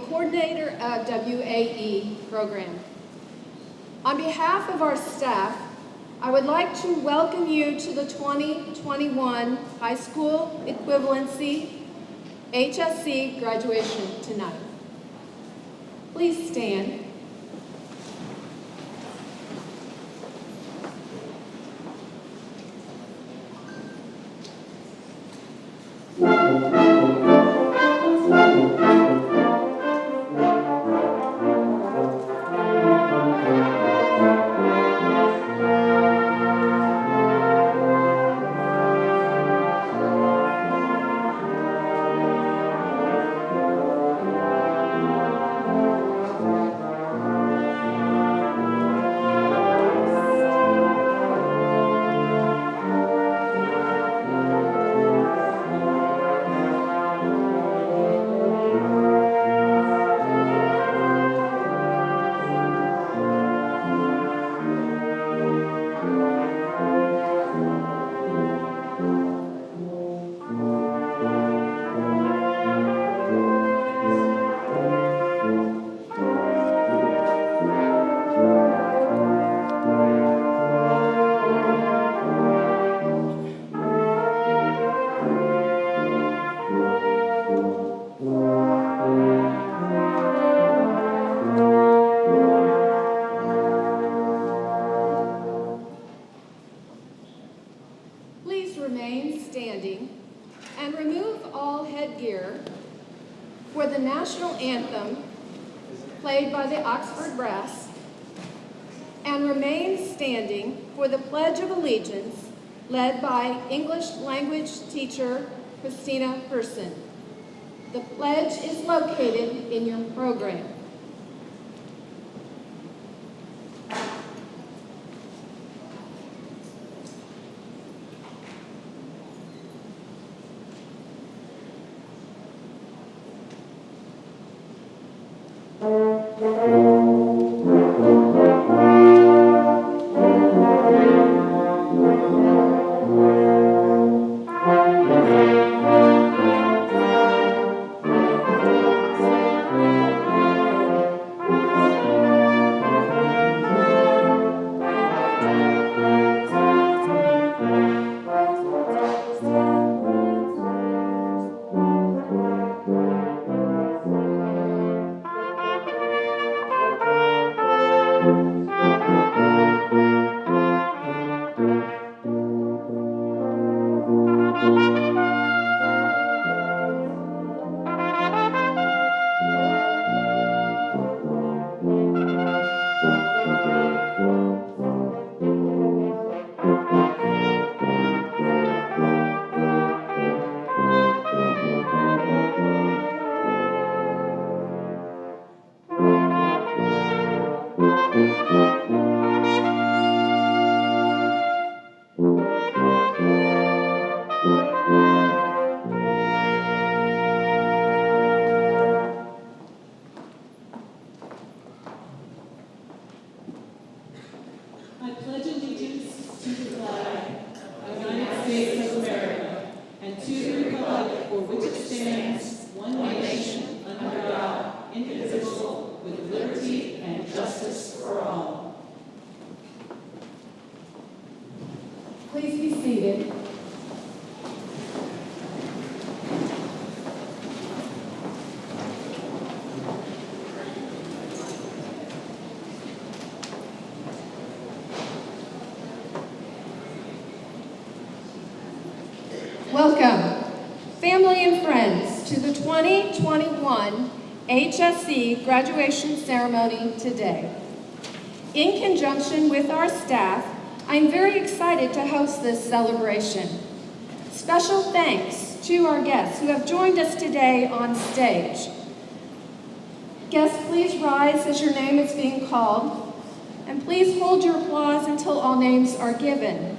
Coordinator of WAE program. On behalf of our staff, I would like to welcome you to the 2021 High School Equivalency HSC graduation tonight. Please stand. Remain standing and remove all headgear for the national anthem played by the Oxford Brass, and remain standing for the Pledge of Allegiance led by English language teacher Christina Person. The pledge is located in your program. I pledge allegiance to the flag of the United States of America and to the republic for which it stands, one nation, under God, indivisible, with liberty and justice for all. Please be seated. Welcome, family and friends, to the 2021 HSC graduation ceremony today. In conjunction with our staff, I'm very excited to host this celebration. Special thanks to our guests who have joined us today on stage. Guests, please rise as your name is being called, and please hold your applause until all names are given.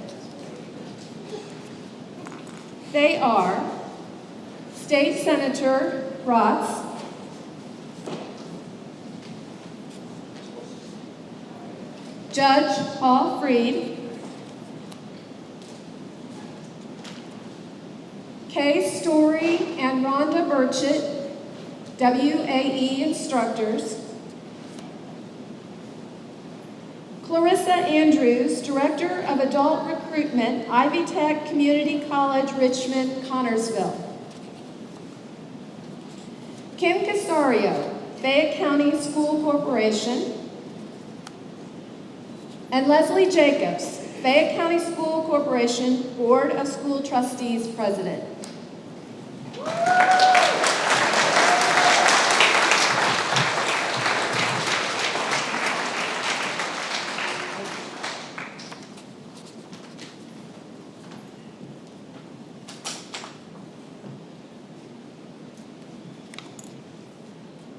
They are State Senator Rotz, Judge Paul Freed, Kay Story and Rhonda Burchett, WAE instructors, Clarissa Andrews, Director of Adult Recruitment, Ivy Tech Community College, Richmond, Connersville. Kim Casario, Fayette County School Corporation. And Leslie Jacobs, Fayette County School Corporation Board of School Trustees President.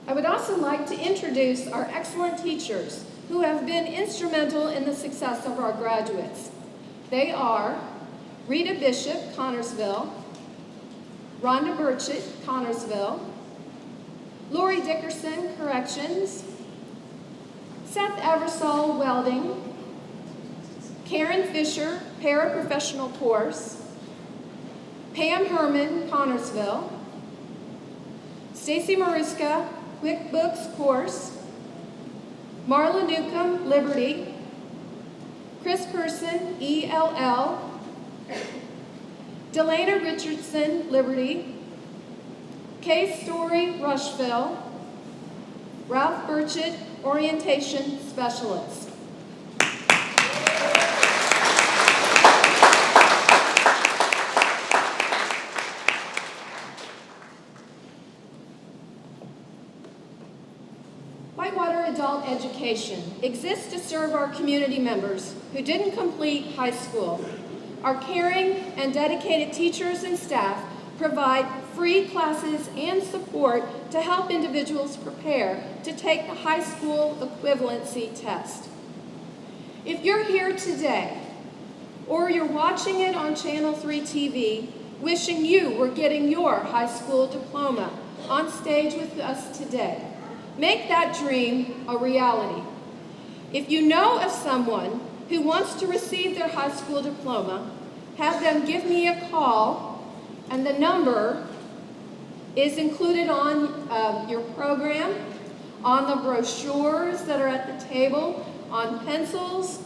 I would also like to introduce our excellent teachers who have been instrumental in the success of our graduates. They are Rita Bishop, Connersville, Rhonda Burchett, Connersville, Lori Dickerson, Corrections, Seth Eversole, Welding, Karen Fisher, Paraprofessional Course, Pam Herman, Connersville, Stacy Maruska, QuickBooks Course, Marla Newcomb, Liberty, Chris Person, ELL, Delana Richardson, Liberty, Kay Story, Rushville, Ralph Burchett, Orientation Specialist. Whitewater Adult Education exists to serve our community members who didn't complete high school. Our caring and dedicated teachers and staff provide free classes and support to help individuals prepare to take the high school equivalency test. If you're here today, or you're watching it on Channel 3 TV, wishing you were getting your high school diploma on stage with us today, make that dream a reality. If you know of someone who wants to receive their high school diploma, have them give me a call, and the number is included on your program, on the brochures that are at the table, on pencils,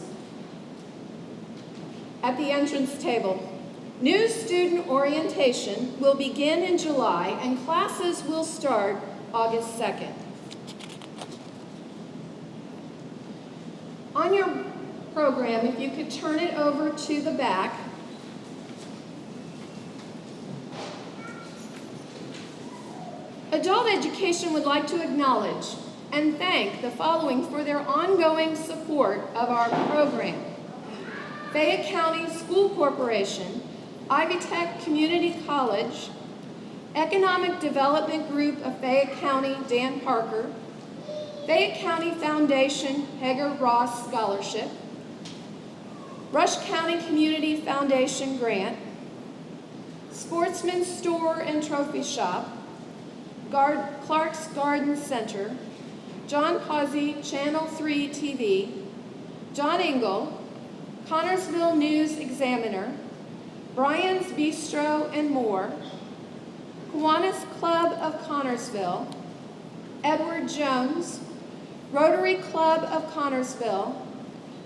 at the entrance table. New student orientation will begin in July, and classes will start August 2nd. On your program, if you could turn it over to the back, Adult Education would like to acknowledge and thank the following for their ongoing support of our program: Fayette County School Corporation, Ivy Tech Community College, Economic Development Group of Fayette County, Dan Parker, Fayette County Foundation Hager Ross Scholarship, Rush County Community Foundation Grant, Sportsman's Store and Trophy Shop, Clark's Garden Center, John Causey, Channel 3 TV, John Engel, Connersville News Examiner, Brian's Bistro and more, Kiwanis Club of Connersville, Edward Jones, Rotary Club of Connersville,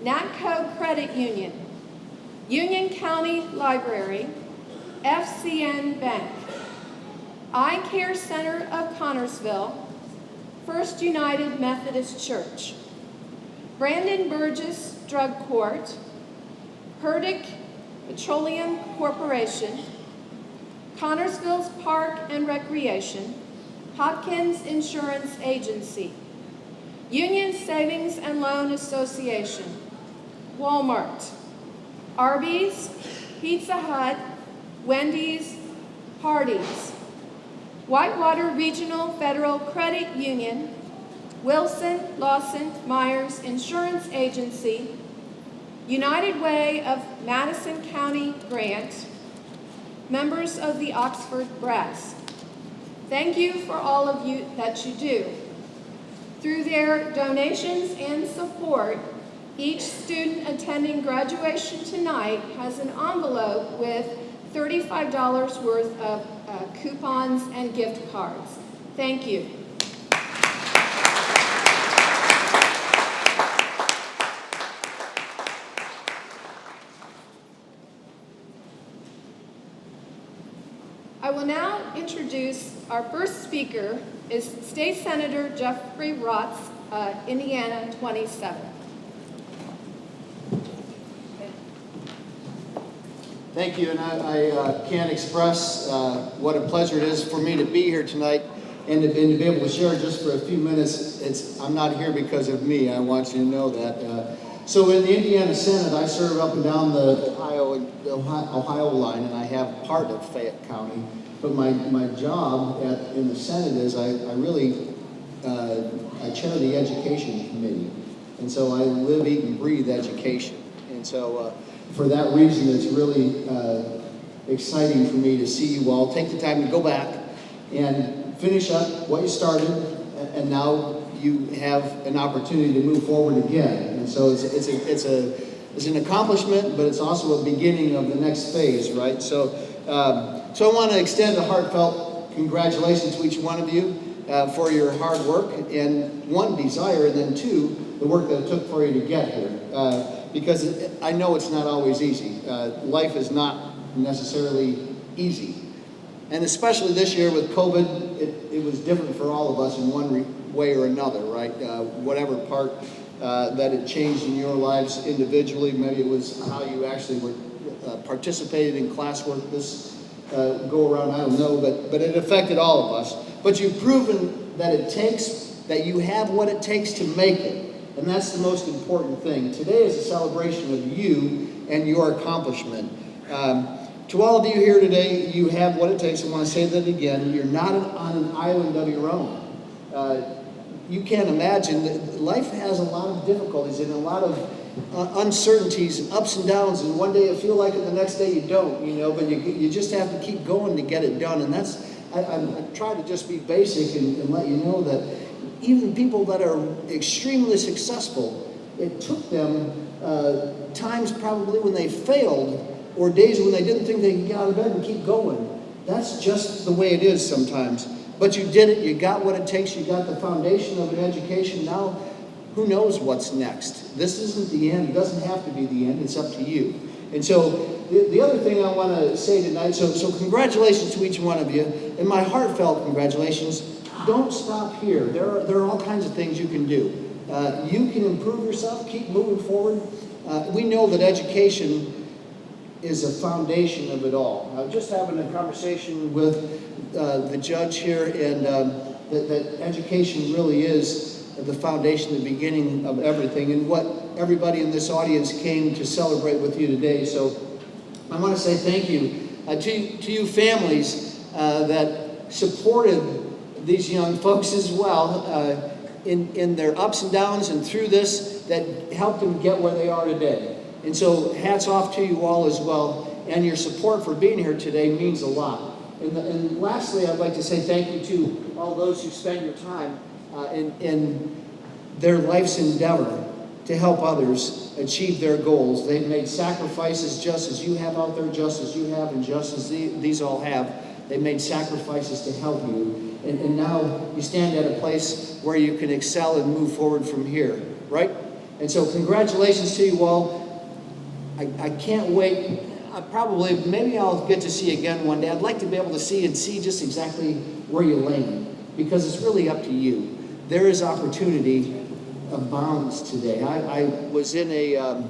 NATCO Credit Union, Union County Library, FCN Bank, Eye Care Center of Connersville, First United Methodist Church, Brandon Burgess Drug Court, Herdick Petroleum Corporation, Connersville's Park and Recreation, Hopkins Insurance Agency, Union Savings and Loan Association, Walmart, Arby's, Pizza Hut, Wendy's, Hardee's, Whitewater Regional Federal Credit Union, Wilson Lawson Myers Insurance Agency, United Way of Madison County Grant, members of the Oxford Brass, Thank you for all of you that you do. Through their donations and support, each student attending graduation tonight has an envelope with $35 worth of coupons and gift cards. Thank you. I will now introduce our first speaker, is State Senator Jeffrey Rotz, Indiana 27. Thank you, and I can't express what a pleasure it is for me to be here tonight and to be able to share just for a few minutes. I'm not here because of me. I want you to know that. So in the Indiana Senate, I serve up and down the Ohio line, and I have part of Fayette County. But my job in the Senate is I chair the Education Committee, and so I live, eat, and breathe education. And so for that reason, it's really exciting for me to see you all take the time to go back and finish up what you started, and now you have an opportunity to move forward again. And so it's an accomplishment, but it's also a beginning of the next phase, right? So I want to extend a heartfelt congratulations to each one of you for your hard work, and one, desire, and then two, the work that it took for you to get here. Because I know it's not always easy. Life is not necessarily easy. And especially this year with COVID, it was different for all of us in one way or another, right? Whatever part that it changed in your lives individually, maybe it was how you actually were participated in classwork this go around, I don't know, but it affected all of us. But you've proven that you have what it takes to make it. And that's the most important thing. Today is a celebration of you and your accomplishment. To all of you here today, you have what it takes. I want to say that again. You're not on an island of your own. You can't imagine that life has a lot of difficulties and a lot of uncertainties and ups and downs. And one day you feel like it, the next day you don't. But you just have to keep going to get it done. And I try to just be basic and let you know that even people that are extremely successful, it took them times probably when they failed or days when they didn't think they could get out of bed and keep going. That's just the way it is sometimes. But you did it. You got what it takes. You got the foundation of an education. Now, who knows what's next? This isn't the end. It doesn't have to be the end. It's up to you. And so the other thing I want to say tonight, so congratulations to each one of you. And my heartfelt congratulations. Don't stop here. There are all kinds of things you can do. You can improve yourself, keep moving forward. We know that education is a foundation of it all. I was just having a conversation with the judge here, and that education really is the foundation, the beginning of everything, and what everybody in this audience came to celebrate with you today. So I want to say thank you to you families that supported these young folks as well in their ups and downs and through this, that helped them get where they are today. And so hats off to you all as well, and your support for being here today means a lot. And lastly, I'd like to say thank you to all those who spend your time in their life's endeavor to help others achieve their goals. They've made sacrifices just as you have out there, just as you have, and just as these all have. They made sacrifices to help you. And now you stand at a place where you can excel and move forward from here, right? And so congratulations to you all. I can't wait. Maybe I'll get to see you again one day. I'd like to be able to see just exactly where you land, because it's really up to you. There is opportunity abounds today. I was in a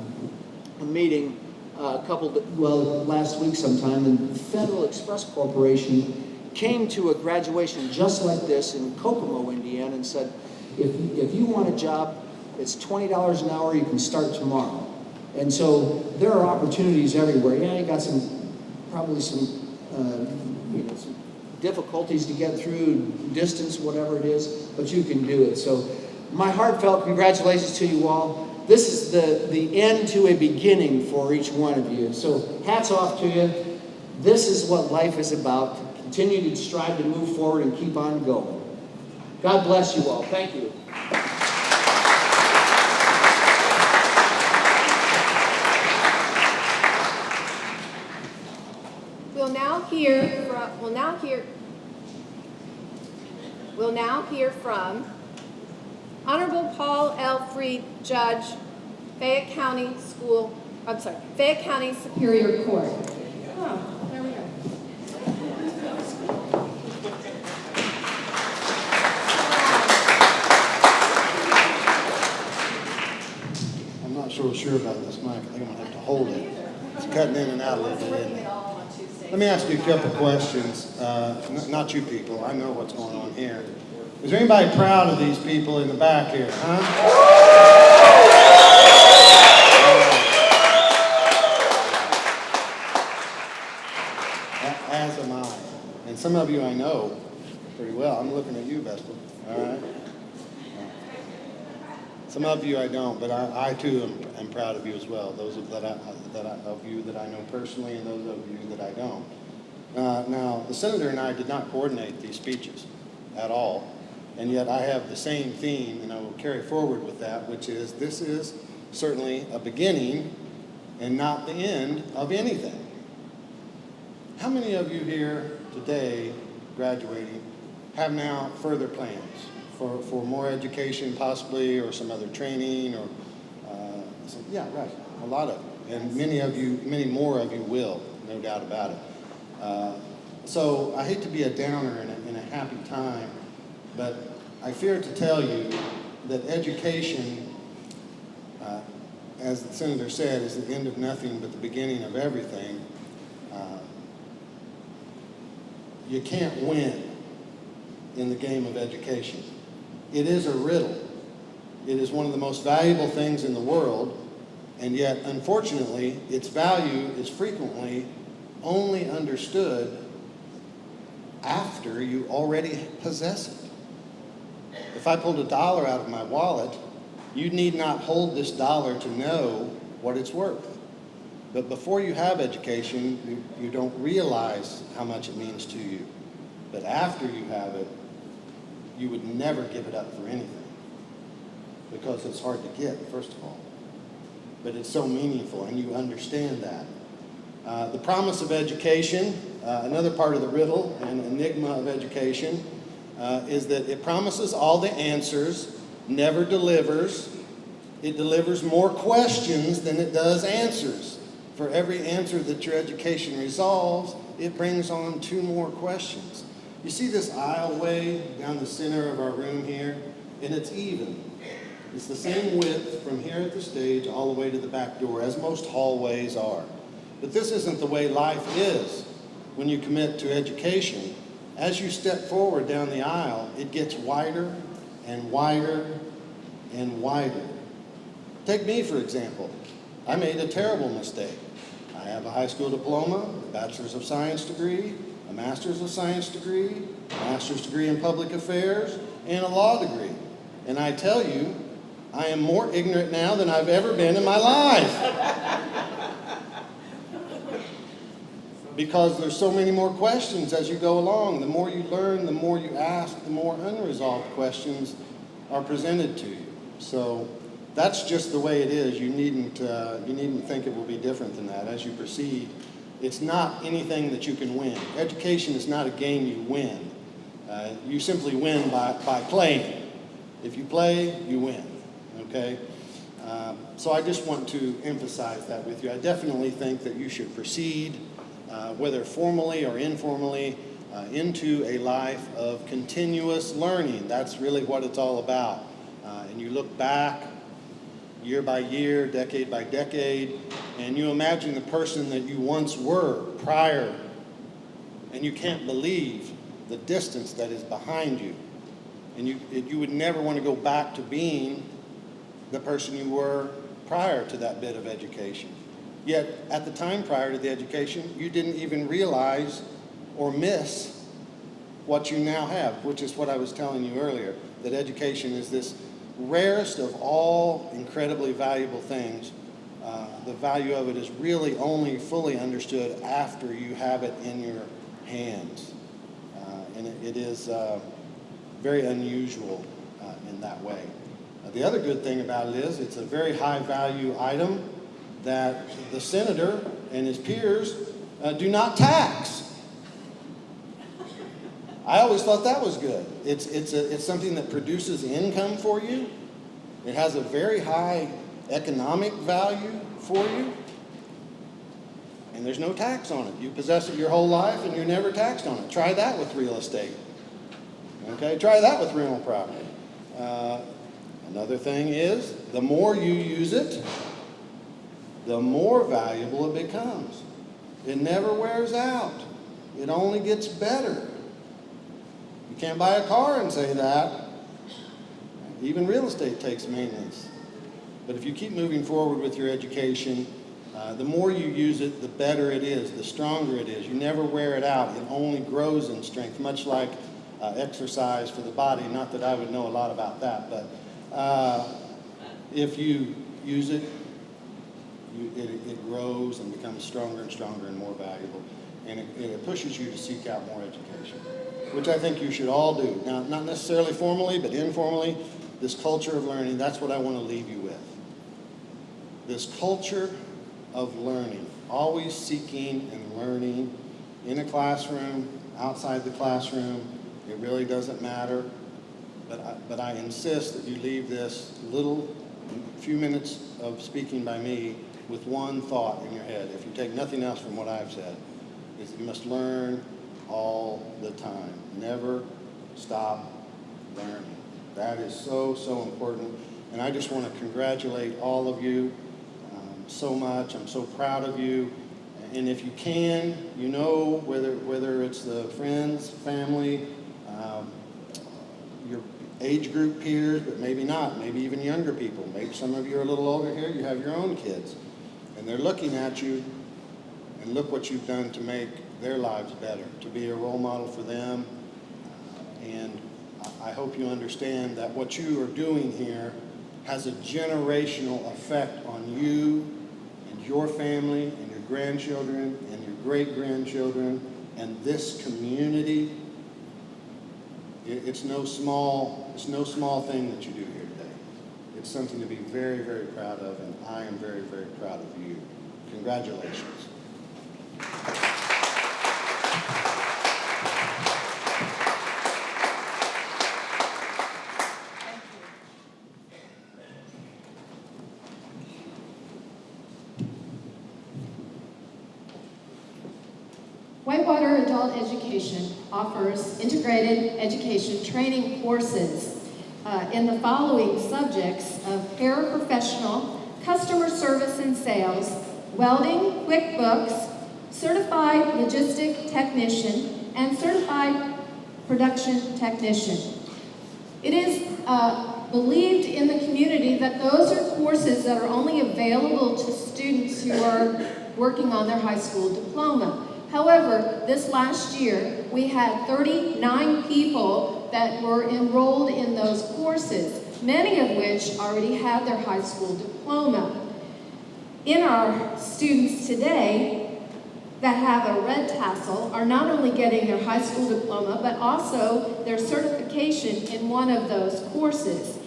meeting last week sometime, and Federal Express Corporation came to a graduation just like this in Kokomo, Indiana, and said, if you want a job, it's $20 an hour, you can start tomorrow. And so there are opportunities everywhere. Yeah, you got probably some difficulties to get through, distance, whatever it is, but you can do it. So my heartfelt congratulations to you all. This is the end to a beginning for each one of you. So hats off to you. This is what life is about. continue to strive to move forward and keep on going. God bless you all. Thank you. We'll now hear from Honorable Paul L. Freed, Judge, Fayette County Superior Court. Oh, there we go. I'm not sure about this mic. I think I'm going to have to hold it. It's cutting in and out a little bit, isn't it? Let me ask you a couple questions. Not you people. I know what's going on here. Is there anybody proud of these people in the back here, huh? As am I. And some of you I know pretty well. I'm looking at you, Vestal. All right? Some of you I don't, but I too am proud of you as well. Those of you that I know personally, and those of you that I don't. Now, the senator and I did not coordinate these speeches at all, and yet I have the same theme, and I will carry forward with that, which is this is certainly a beginning and not the end of anything. How many of you here today, graduating, have now further plans? For more education possibly, or some other training, or yeah, right, a lot of it. And many more of you will, no doubt about it. So I hate to be a downer in a happy time, but I fear to tell you that education, as the senator said, is the end of nothing but the beginning of everything. You can't win in the game of education. It is a riddle. It is one of the most valuable things in the world, and yet, unfortunately, its value is frequently only understood after you already possess it. If I pulled $1 out of my wallet, you need not hold this dollar to know what it's worth. But before you have education, you don't realize how much it means to you. But after you have it, you would never give it up for anything, because it's hard to get, first of all. But it's so meaningful, and you understand that. The promise of education, another part of the riddle and enigma of education, is that it promises all the answers, never delivers. It delivers more questions than it does answers. For every answer that your education resolves, it brings on 2 more questions. You see this aisleway down the center of our room here, and it's even. It's the same width from here at the stage all the way to the back door, as most hallways are. But this isn't the way life is when you commit to education. As you step forward down the aisle, it gets wider and wider and wider. Take me, for example. I made a terrible mistake. I have a high school diploma, a Bachelor's of Science degree, a Master's of Science degree, a Master's degree in Public Affairs, and a law degree. And I tell you, I am more ignorant now than I've ever been in my life. Because there's so many more questions as you go along. The more you learn, the more you ask, the more unresolved questions are presented to you. So that's just the way it is. You needn't think it will be different than that as you proceed. It's not anything that you can win. Education is not a game you win. You simply win by playing. If you play, you win. Okay? So I just want to emphasize that with you. I definitely think that you should proceed, whether formally or informally, into a life of continuous learning. That's really what it's all about. And you look back year by year, decade by decade, and you imagine the person that you once were prior, and you can't believe the distance that is behind you. And you would never want to go back to being the person you were prior to that bit of education. Yet, at the time prior to the education, you didn't even realize or miss what you now have, which is what I was telling you earlier, that education is this rarest of all incredibly valuable things. The value of it is really only fully understood after you have it in your hands. and it is very unusual in that way. The other good thing about it is it's a very high value item that the senator and his peers do not tax. I always thought that was good. It's something that produces income for you. It has a very high economic value for you. And there's no tax on it. You possess it your whole life and you're never taxed on it. Try that with real estate. Okay, try that with rental property. Another thing is, the more you use it, the more valuable it becomes. It never wears out. It only gets better. You can't buy a car and say that. Even real estate takes maintenance. But if you keep moving forward with your education, the more you use it, the better it is, the stronger it is. You never wear it out. It only grows in strength, much like exercise for the body. Not that I would know a lot about that, but if you use it, it grows and becomes stronger and stronger and more valuable. And it pushes you to seek out more education, which I think you should all do. Now, not necessarily formally, but informally, this culture of learning, that's what I want to leave you with. This culture of learning, always seeking and learning in a classroom, outside the classroom. It really doesn't matter. But I insist that you leave this few minutes of speaking by me with one thought in your head. If you take nothing else from what I've said, is that you must learn all the time. Never stop learning. That is so, so important. And I just want to congratulate all of you so much. I'm so proud of you. And if you can, you know, whether it's the friends, family, your age group peers, but maybe not, maybe even younger people. Maybe some of you are a little older here, you have your own kids. And they're looking at you, and look what you've done to make their lives better, to be a role model for them. And I hope you understand that what you are doing here has a generational effect on you and your family and your grandchildren and your great-grandchildren and this community. It's no small thing that you do here today. It's something to be very, very proud of, and I am very, very proud of you. Congratulations. Whitewater Adult Education offers integrated education training courses in the following subjects of paraprofessional, customer service and sales, welding, QuickBooks, certified logistic technician, and certified production technician. It is believed in the community that those are courses that are only available to students who are working on their high school diploma. However, this last year, we had 39 people that were enrolled in those courses, many of which already had their high school diploma. In our students today that have a red tassel are not only getting their high school diploma, but also their certification in one of those courses.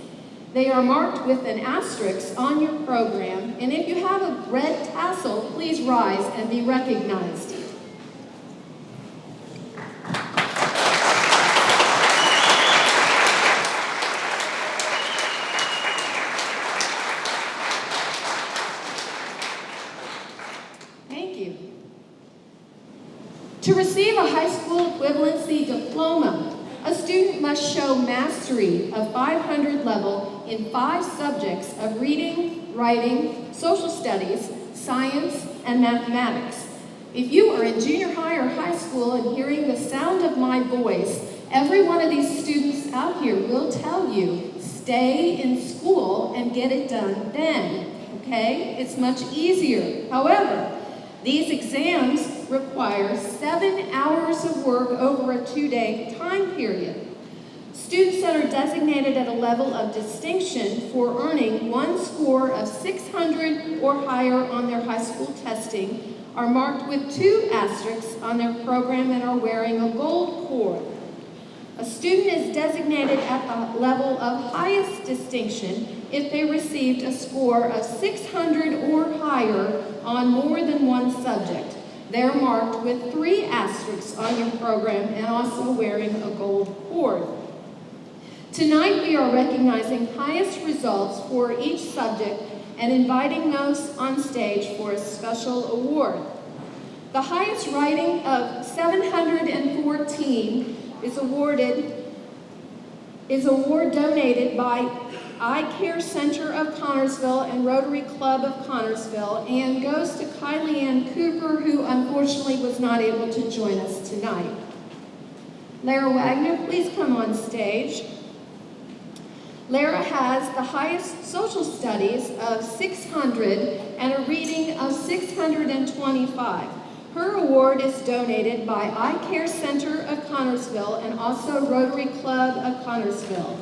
They are marked with an asterisk on your program, and if you have a red tassel, please rise and be recognized. To receive a high school equivalency diploma, a student must show mastery of 500 level in 5 subjects of reading, writing, social studies, science, and mathematics. If you are in junior high or high school and hearing the sound of my voice, every one of these students out here will tell you, stay in school and get it done then, okay? It's much easier. However, these exams require 7 hours of work over a 2-day time period. Students that are designated at a level of distinction for earning one score of 600 or higher on their high school testing are marked with 2 asterisks on their program and are wearing a gold cord. A student is designated at the level of highest distinction if they received a score of 600 or higher on more than one subject. They're marked with 3 asterisks on your program and also wearing a gold cord. Tonight we are recognizing highest results for each subject and inviting those on stage for a special award. The highest writing of 714 is award donated by Eye Care Center of Connersville and Rotary Club of Connersville and goes to Kylie Ann Cooper, who unfortunately was not able to join us tonight. Lara Wagner, please come on stage. Lara has the highest social studies of 600 and a reading of 625. Her award is donated by Eye Care Center of Connersville and also Rotary Club of Connersville.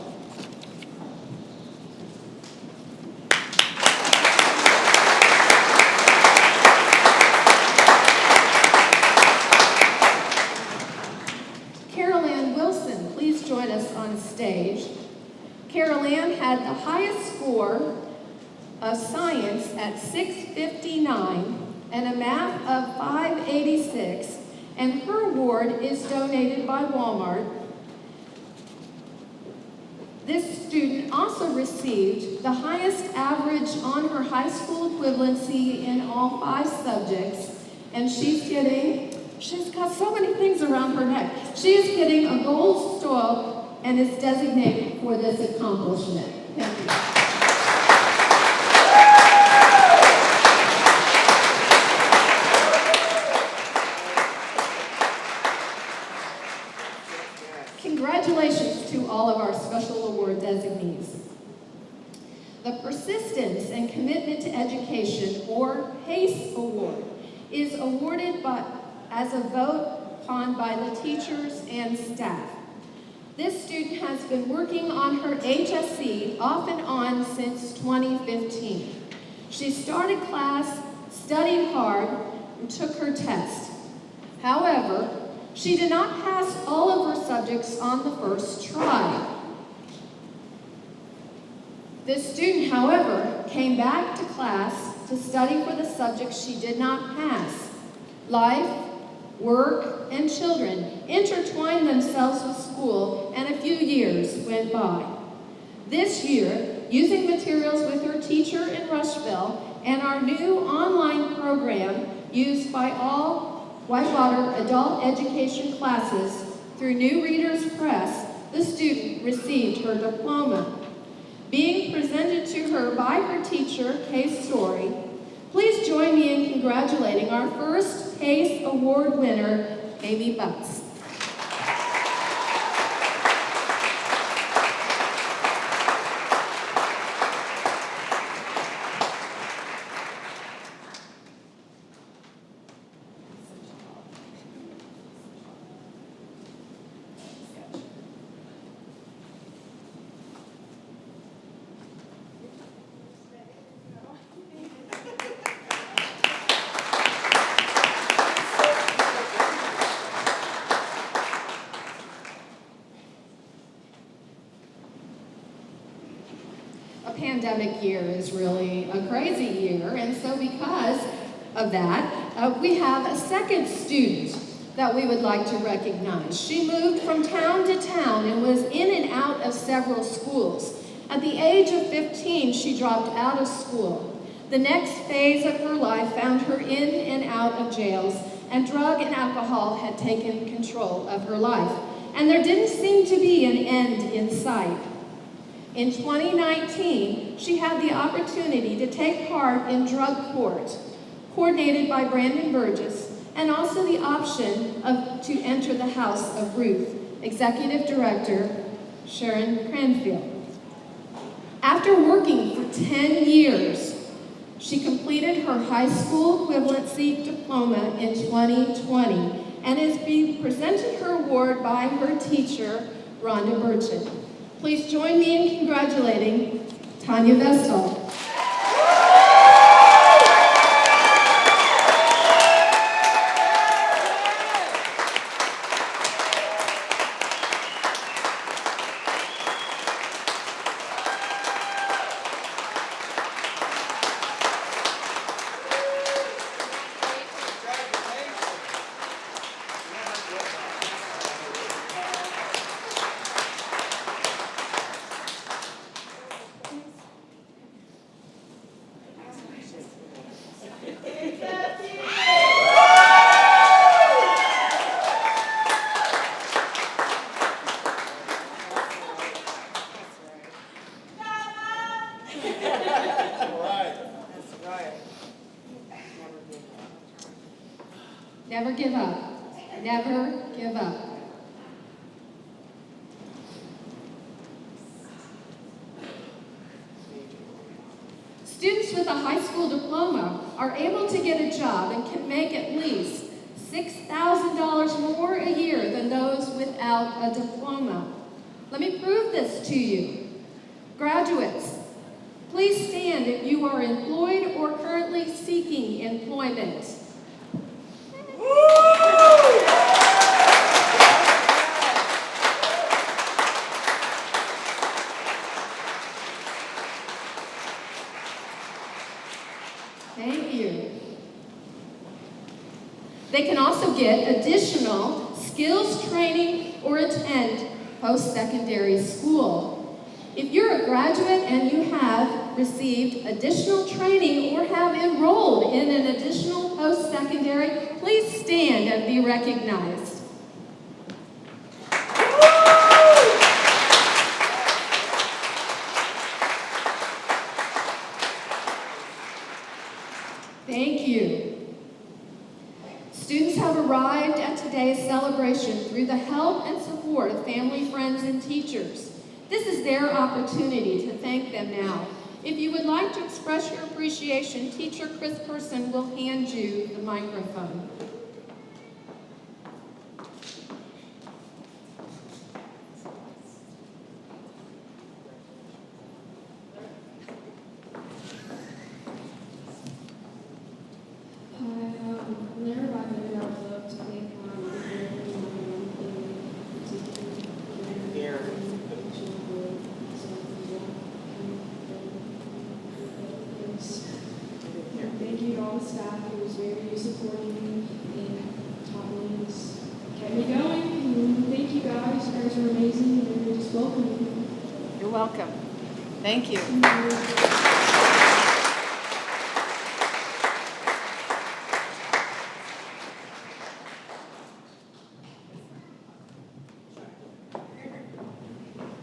Carol Ann Wilson, please join us on stage. Carol Ann had the highest score of science at 659 and a math of 586, and her award is donated by Walmart. This student also received the highest average on her high school equivalency in all 5 subjects, and she's got so many things around her neck. She is getting a gold star and is designated for this accomplishment. Thank you. Congratulations to all of our special award designees. The Persistence and Commitment to Education, or PACE Award, is awarded as a vote upon by the teachers and staff. This student has been working on her HSC off and on since 2015. She started class, studied hard, and took her test. However, she did not pass all of her subjects on the first try. This student, however, came back to class to study for the subjects she did not pass. Life, work, and children intertwined themselves with school, and a few years went by. This year, using materials with her teacher in Rushville and our new online program used by all Whitewater adult education classes through New Readers Press, the student received her diploma. Being presented to her by her teacher, Kay Story, please join me in congratulating our first PACE Award winner, Amy Butts. Pandemic year is really a crazy year, and so because of that, we have a second student that we would like to recognize. She moved from town to town and was in and out of several schools. At the age of 15, she dropped out of school. The next phase of her life found her in and out of jails, and drug and alcohol had taken control of her life, and there didn't seem to be an end in sight. In 2019, she had the opportunity to take part in drug court, coordinated by Brandon Burgess, and also the option to enter the House of Ruth, Executive Director Sharon Cranfield. After working for 10 years, she completed her high school equivalency diploma in 2020 and is being presented her award by her teacher, Rhonda Burchett. Please join me in congratulating Tanya Vestal. That's right. Never give up. Never give up. Students with a high school diploma are able to get a job and can make at least $6,000 more a year than those without a diploma. Let me prove this to you. Graduates, please stand if you are employed or currently seeking employment. Thank you. They can also get additional skills training or attend post-secondary school. If you're a graduate and you have received additional training or have enrolled in an additional post-secondary, please stand and be recognized. Thank you. Students have arrived at today's celebration through the help and support of family, friends, and teachers. This is their opportunity to thank them now. If you would like to express your appreciation, Teacher Chris Person will hand you the microphone. Thank you to all the staff who was very supporting me and taught me and just kept me going. And thank you guys. You guys are amazing and you're just welcoming. You're welcome. Thank you.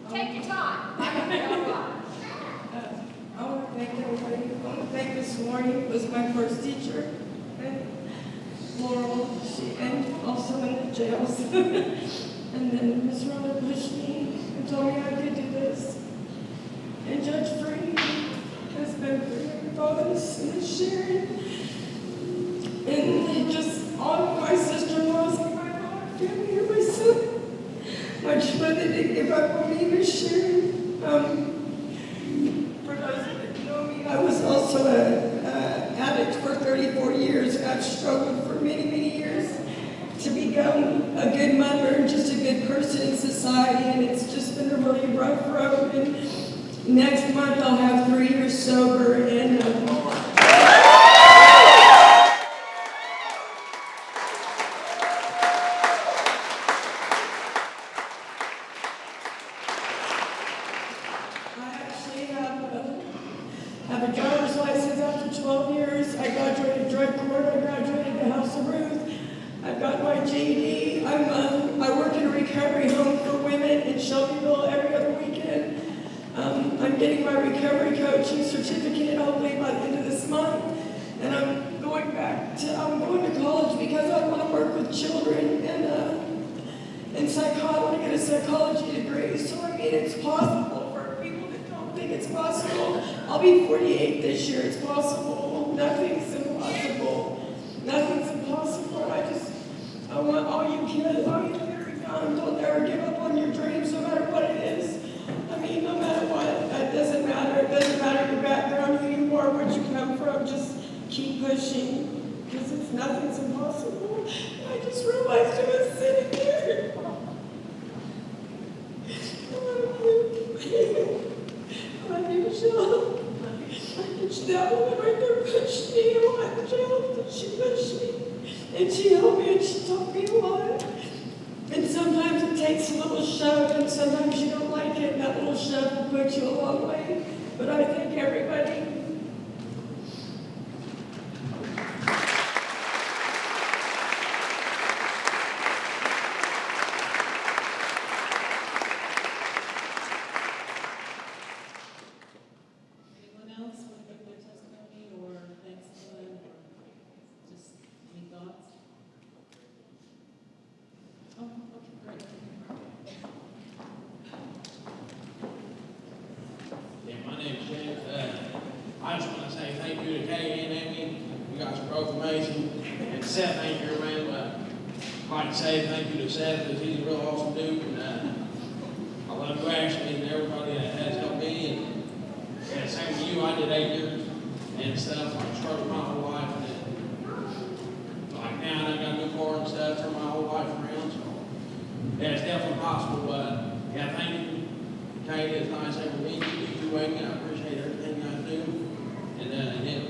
Take your time. I want to thank everybody. I want to thank Miss Warning, was my first teacher, and Laurel, and also in the jails. And then Miss Rhonda pushed me and told me I could do this. And Judge Free has been through both us and Sharon. And just all of my sister-in-laws and my family and my son. My mother didn't give up on me, Miss Sharon. For those that didn't know me, I was also an addict for 34 years. I've struggled for many, many years to become a good mother and just a good person in society, and it's just been a really rough road. And next month I'll have 3 years sober, and I actually have a driver's license after 12 years. I graduated drug court. I graduated the House of Ruth. I've got my GED. I work in a recovery home for women in Shelbyville every other weekend. I'm getting my recovery coaching certificate hopefully by the end of this month. And I'm going to college because I want to work with children and psychology. I want to get a psychology degree. So I mean, it's possible for people that don't think it's possible. I'll be 48 this year. It's possible. Nothing's impossible. Nothing's impossible. I want all you kids, all you that are young, don't ever give up on your dreams, no matter what it is. I mean, no matter what, it doesn't matter. It doesn't matter your background, who you are, where you come from. Just keep pushing, because nothing's impossible. I just realized I was sitting here. I love you, Michelle. That woman right there pushed me a lot in jail. She pushed me. And she helped me and she taught me a lot. And sometimes it takes a little shove and sometimes you don't like it. And that little shove will put you a long way. But I thank everybody. Anyone else? hey, and Amy, you guys are both amazing. And Seth ain't here, man, but I'd like to say thank you to Seth, because he's a real awesome dude. And I love you, Ashley, and everybody that has helped me. And same with you, I did 8 years and stuff. I started my whole life. And like now, I got a new car and stuff, turned my whole life around. So yeah, it's definitely possible. But yeah, thank you. Kate, it's nice having me. You, Amy, I appreciate everything you guys do. And yeah.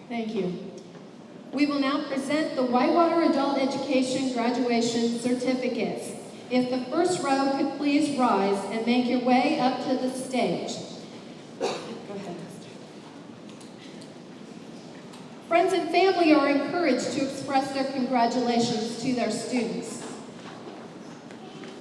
Thank you. We will now present the Whitewater Adult Education Graduation Certificates. If the first row could please rise and make your way up to the stage. Go ahead. Friends and family are encouraged to express their congratulations to their students.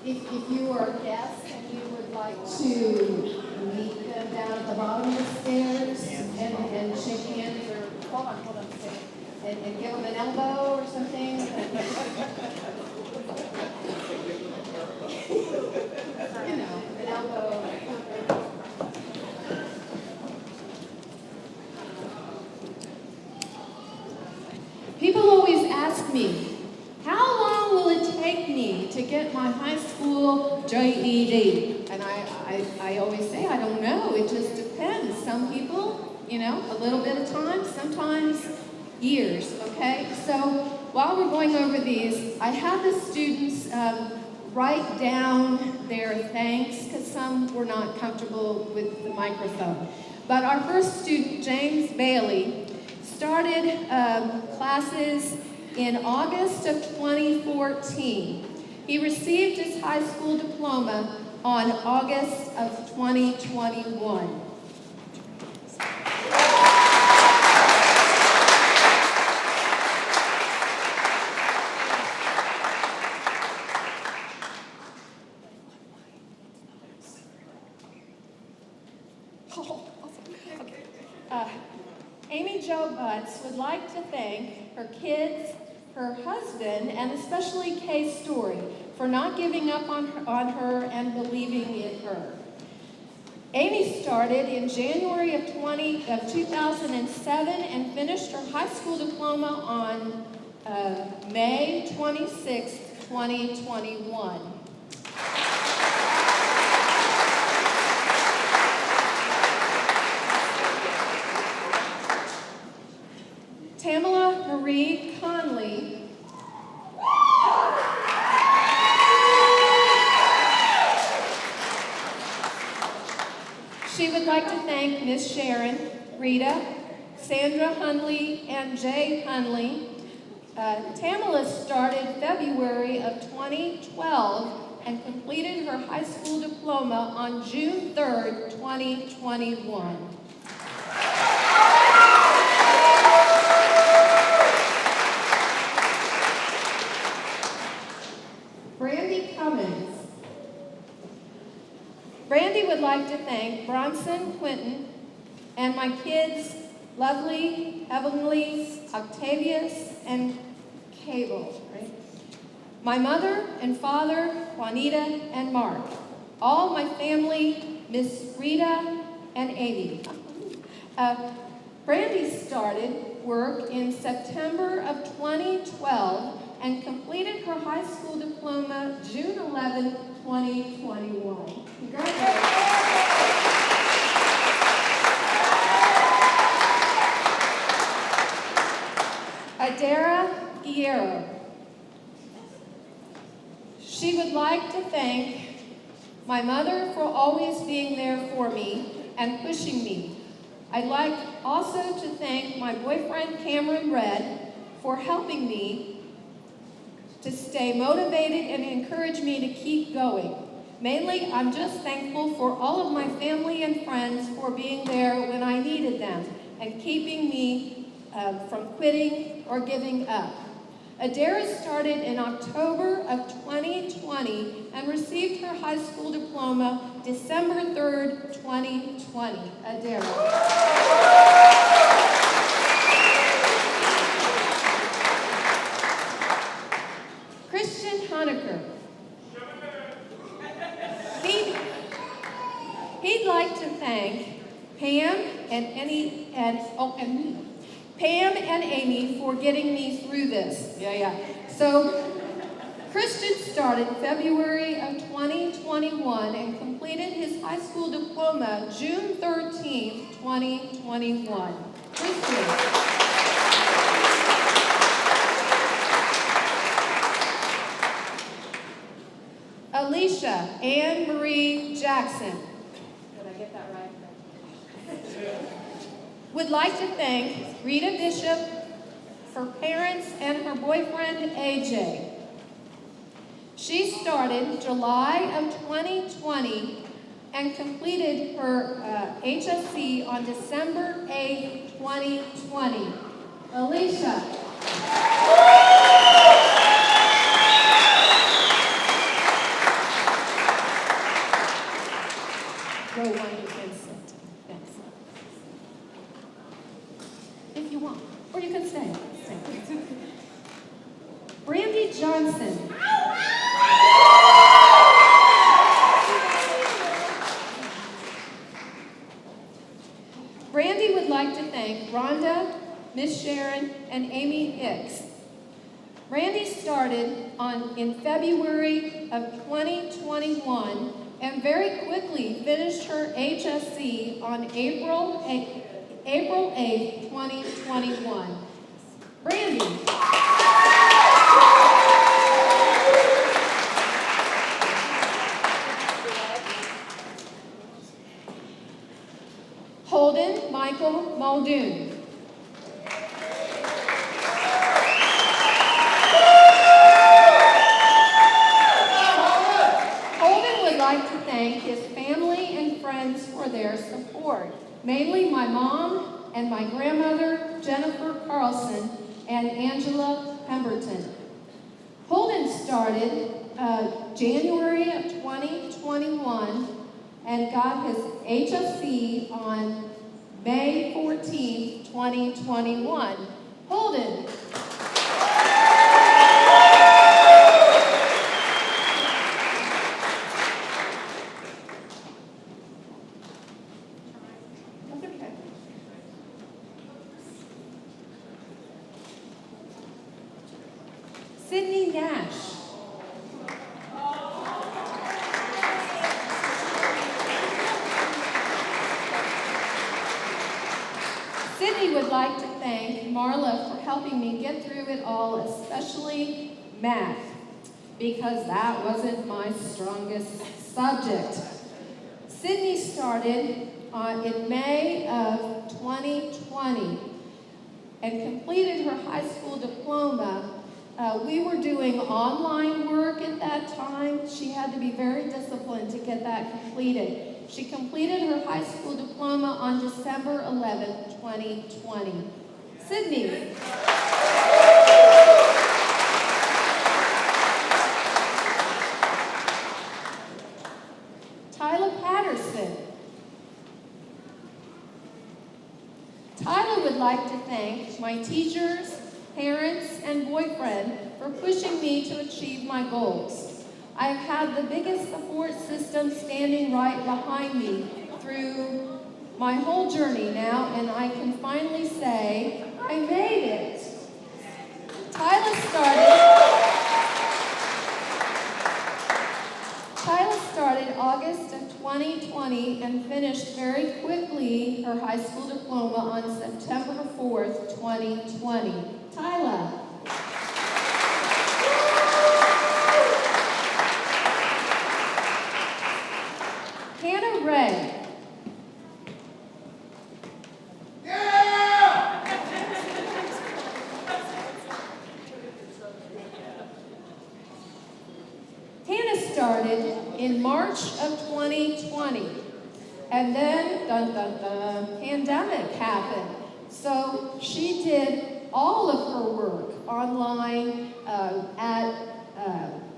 If you are a guest and you would like to meet them down at the bottom of the stairs and shake hands or hold on a second, and give them an elbow or something. You know, an elbow. People always ask me, how long will it take me to get my high school GED? And I always say, I don't know. It just depends. Some people, you know, a little bit of time, sometimes years, okay? So while we're going over these, I had the students write down their thanks, because some were not comfortable with the microphone. But our first student, James Bailey, started classes in August of 2014. He received his high school diploma on August of 2021. Amy Jo Butts would like to thank her kids, her husband, and especially Kay Story for not giving up on her and believing in her. Amy started in January of 2007 and finished her high school diploma on May 26, 2021. Tamala Marie Conley she would like to thank Miss Sharon, Rita, Sandra Hunley, and Jay Hunley. Tamala started February of 2012 and completed her high school diploma on June 3rd, 2021. Brandy Cummins. Brandy would like to thank Bronson Quinton and my kids, Lovely, Heavenly, Octavius, and Cable. Right? My mother and father, Juanita and Mark. All my family, Miss Rita and Amy. Brandy started work in September of 2012 and completed her high school diploma June 11, 2021. Congratulations. Adara Guerrero. She would like to thank my mother for always being there for me and pushing me. I'd like also to thank my boyfriend Cameron Red for helping me to stay motivated and encourage me to keep going. Mainly, I'm just thankful for all of my family and friends for being there when I needed them and keeping me from quitting or giving up. Adara started in October of 2020 and received her high school diploma December 3rd, 2020. Adara. Christian Honecker. He'd like to thank Pam and me. Pam and Amy for getting me through this. So, Christian started February of 2021 and completed his high school diploma June 13th, 2021. Christian. Alicia Ann Marie Jackson. Did I get that right? Would like to thank Rita Bishop, her parents, and her boyfriend, AJ. She started July of 2020 and completed her HSC on December 8th, 2020. Alicia. Go one you can sit. Thanks. If you want. Or you can stay. Brandy Johnson. Brandy would like to thank Rhonda, Miss Sharon, and Amy Hicks. Randy started in February of 2021 and very quickly finished her HSC on April 8th, 2021. Brandy. Holden Michael Muldoon. Thank his family and friends for their support, mainly my mom and my grandmother, Jennifer Carlson, and Angela Pemberton. Holden started January of 2021 and got his HSC on May 14th, 2021. Holden. Sydney Nash. Sydney would like to thank Marla for helping me get through it all, especially math, because that wasn't my strongest subject. Sydney started in May of 2020 and completed her high school diploma. We were doing online work at that time. She had to be very disciplined to get that completed. She completed her high school diploma on December 11th, 2020. Sydney. Tyler Patterson. Tyler would like to thank my teachers, parents, and boyfriend for pushing me to achieve my goals. I've had the biggest support system standing right behind me through my whole journey now, and I can finally say, I made it. Tyler started August of 2020 and finished very quickly her high school diploma on September 4th, 2020. Tyler. Hannah Ray. Hannah started in March of 2020, and then, pandemic happened. So she did all of her work online,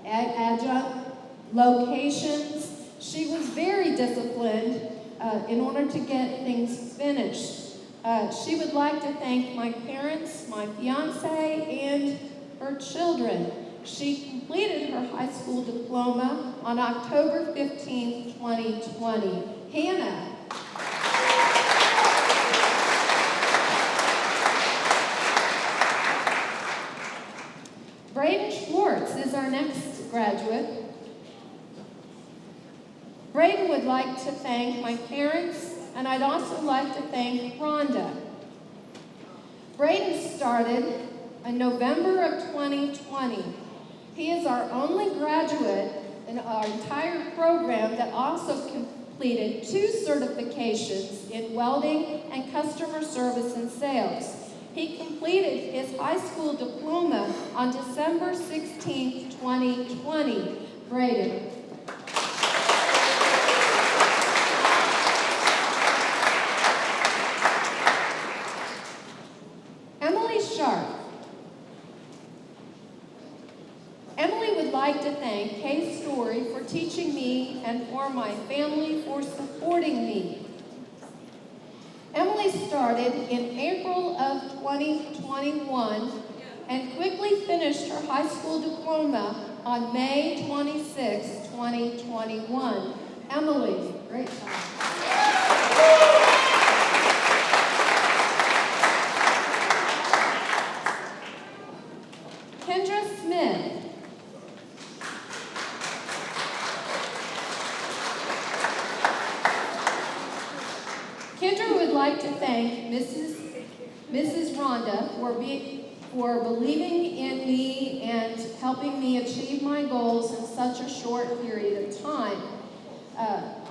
adjunct locations. She was very disciplined in order to get things finished. She would like to thank my parents, my fiance, and her children. She completed her high school diploma on October 15, 2020. Hannah. Braden Schwartz is our next graduate. Braden would like to thank my parents, and I'd also like to thank Rhonda. Braden started in November of 2020. He is our only graduate in our entire program that also completed 2 certifications in welding and customer service and sales. He completed his high school diploma on December 16, 2020. Braden. Emily Sharp. Emily would like to thank Kay Story for teaching me and for my family for supporting me. Emily started in April of 2021 and quickly finished her high school diploma on May 26, 2021. Emily, great job. Kendra Smith. Kendra would like to thank Mrs. Rhonda for believing in me and helping me achieve my goals in such a short period of time.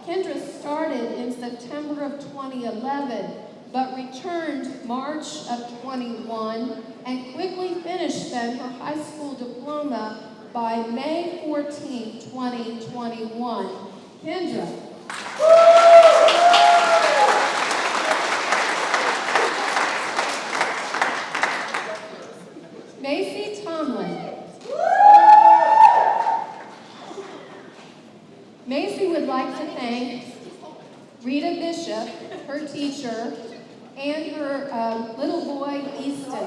Kendra started in September of 2011, but returned March of 21 and quickly finished then her high school diploma by May 14, 2021. Kendra. Macy Tomlin. Macy would like to thank Rita Bishop, her teacher, and her little boy, Easton.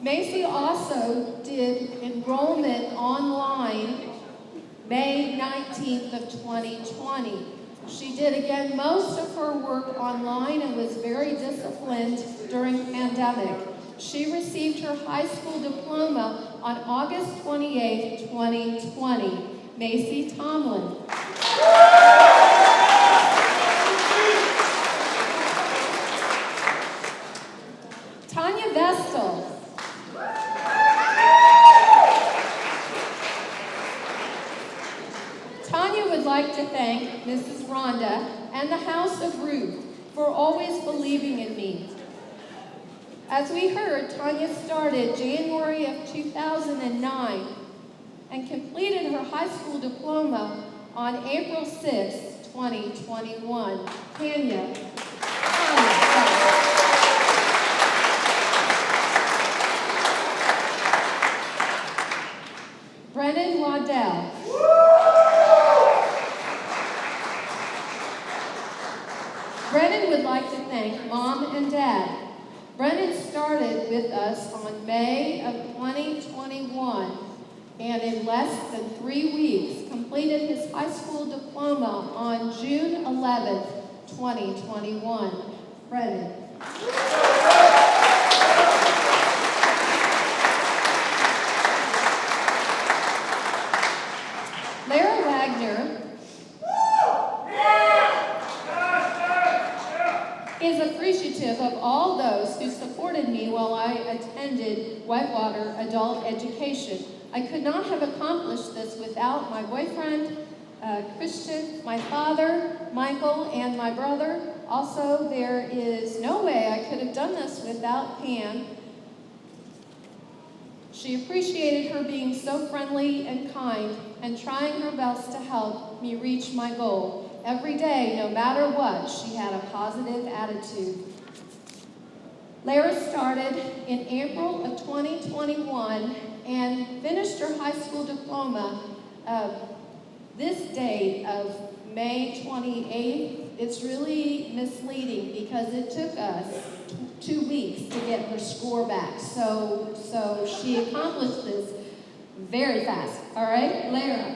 Macy also did enrollment online May 19th of 2020. She did again most of her work online and was very disciplined during the pandemic. She received her high school diploma on August 28, 2020. Macy Tomlin. Tanya Vestal. Tanya would like to thank Mrs. Rhonda and the House of Ruth for always believing in me. As we heard, Tanya started January of 2009 and completed her high school diploma on April 6, 2021. Tanya. Brennan Waddell. Brennan would like to thank Mom and Dad. Brennan started with us on May of 2021 and in less than 3 weeks completed his high school diploma on June 11th, 2021. Brennan. Lara Wagner is appreciative of all those who supported me while I attended Whitewater Adult Education. I could not have accomplished this without my boyfriend, Christian, my father, Michael, and my brother. Also, there is no way I could have done this without Pam. She appreciated her being so friendly and kind and trying her best to help me reach my goal. Every day, no matter what, she had a positive attitude. Lara started in April of 2021 and finished her high school diploma this date of May 28th. It's really misleading because it took us 2 weeks to get her score back. So she accomplished this very fast. All right, Lara.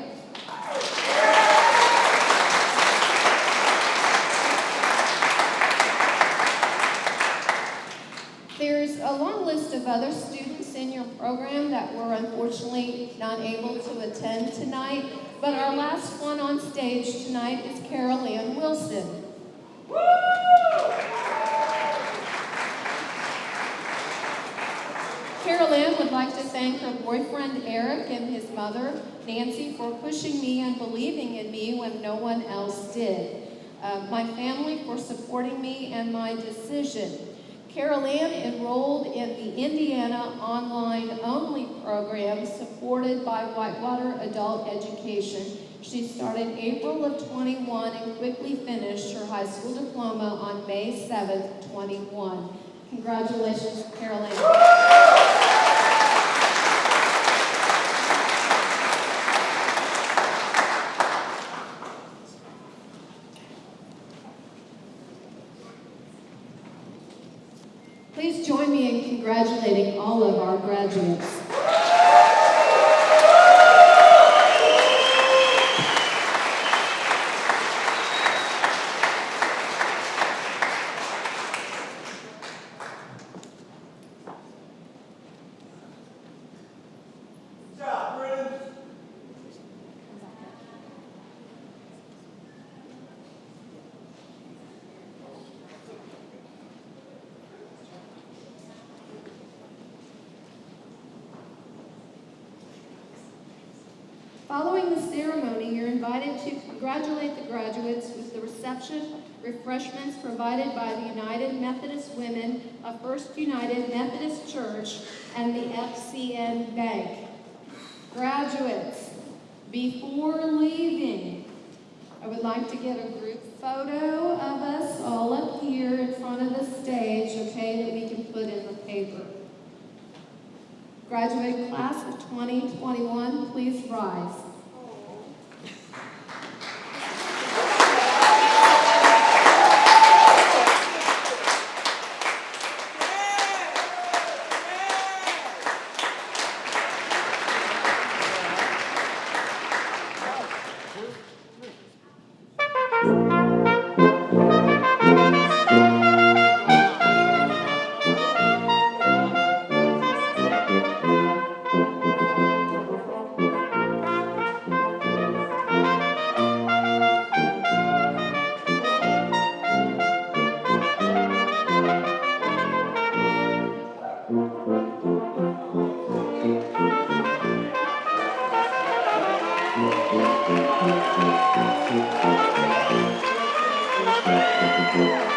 There's a long list of other students in your program that were unfortunately not able to attend tonight, but our last one on stage tonight is Carol Ann Wilson. Carol Ann would like to thank her boyfriend Eric and his mother Nancy for pushing me and believing in me when no one else did. My family for supporting me and my decision. Carol Ann enrolled in the Indiana online-only program supported by Whitewater Adult Education. She started April of 21 and quickly finished her high school diploma on May 7th, 21. Congratulations, Carol Ann. Please join me in congratulating all of our graduates. Following the ceremony, you're invited to congratulate the graduates with the reception refreshments provided by the United Methodist Women of First United Methodist Church and the FCN Bank. Graduates, before leaving, I would like to get a group photo of us all up here in front of the stage, okay, that we can put in the paper. Graduating class of 2021, please rise. Thank you.